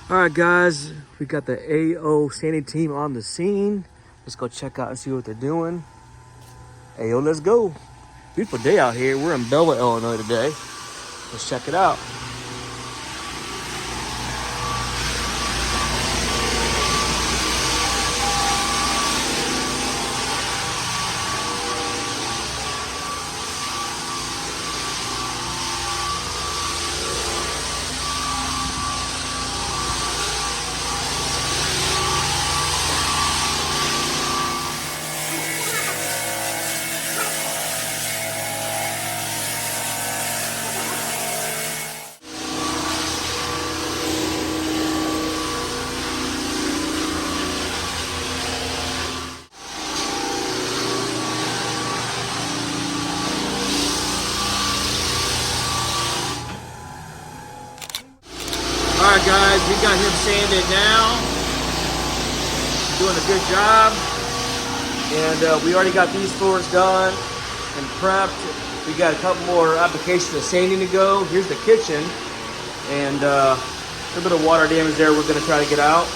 All right, guys, we got the AO sanding team on the scene. Let's go check out and see what they're doing. AO, let's go. Beautiful day out here. We're in Belleville, Illinois today. Let's check it out. All right, guys, we got him sanded now. Doing a good job. And we already got these floors done and prepped. We got a couple more applications of sanding to go. Here's the kitchen. And a little bit of water damage there we're gonna try to get out.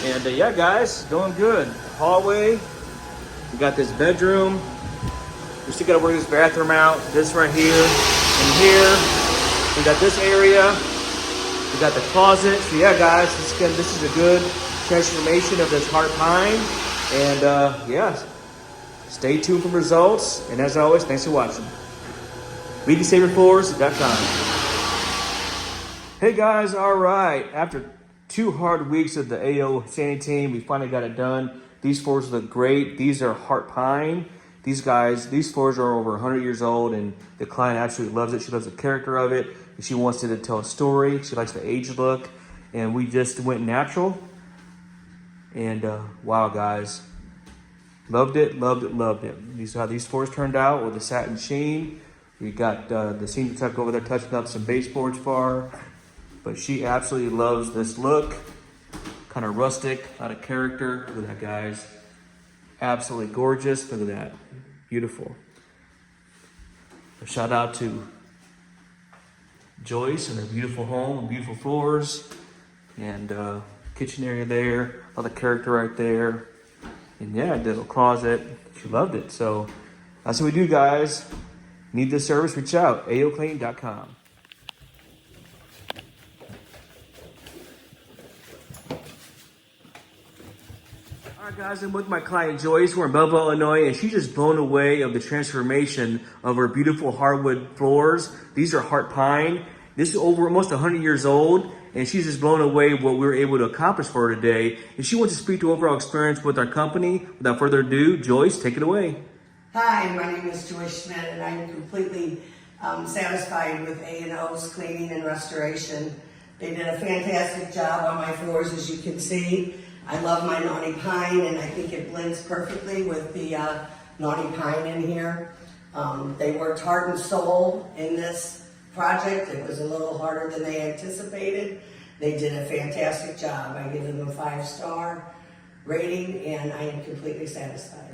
And yeah, guys, going good. Hallway. We got this bedroom. We still gotta work this bathroom out. This right here and here. We got this area. We got the closet. So yeah, guys, this is a good transformation of this heart pine. And yeah, stay tuned for results. And as always, thanks for watching. 𝐷𝐸𝐵𝐸.com. Hey guys, all right. After 2 hard weeks of the AO sanding team, we finally got it done. These floors look great. These are heart pine. These floors are over 100 years old, and the client absolutely loves it. She loves the character of it. She wants it to tell a story. She likes the age look, and we just went natural. And wow, guys, loved it, loved it, loved it. These are how these floors turned out with the satin sheen. We got the senior tech over there touching up some baseboards for her, but she absolutely loves this look. Kind of rustic, a lot of character. Look at that, guys. Absolutely gorgeous. Look at that. Beautiful. A shout out to Joyce and her beautiful home and beautiful floors. And kitchen area there. All the character right there. And yeah, the little closet. She loved it. So that's what we do, guys. Need this service? Reach out. AOCleaning.com. All right, guys, I'm with my client Joyce. We're in Belleville, Illinois, and she's just blown away of the transformation of her beautiful hardwood floors. These are heart pine. This is over almost 100 years old, and she's just blown away what we were able to accomplish for her today. And she wants to speak to overall experience with our company. Without further ado, Joyce, take it away. Hi, my name is Joyce Schmidt, and I'm completely satisfied with A&O's cleaning and restoration. They did a fantastic job on my floors, as you can see. I love my naughty pine, and I think it blends perfectly with the naughty pine in here. They worked heart and soul in this project. It was a little harder than they anticipated. They did a fantastic job. I give them a 5-star rating, and I am completely satisfied.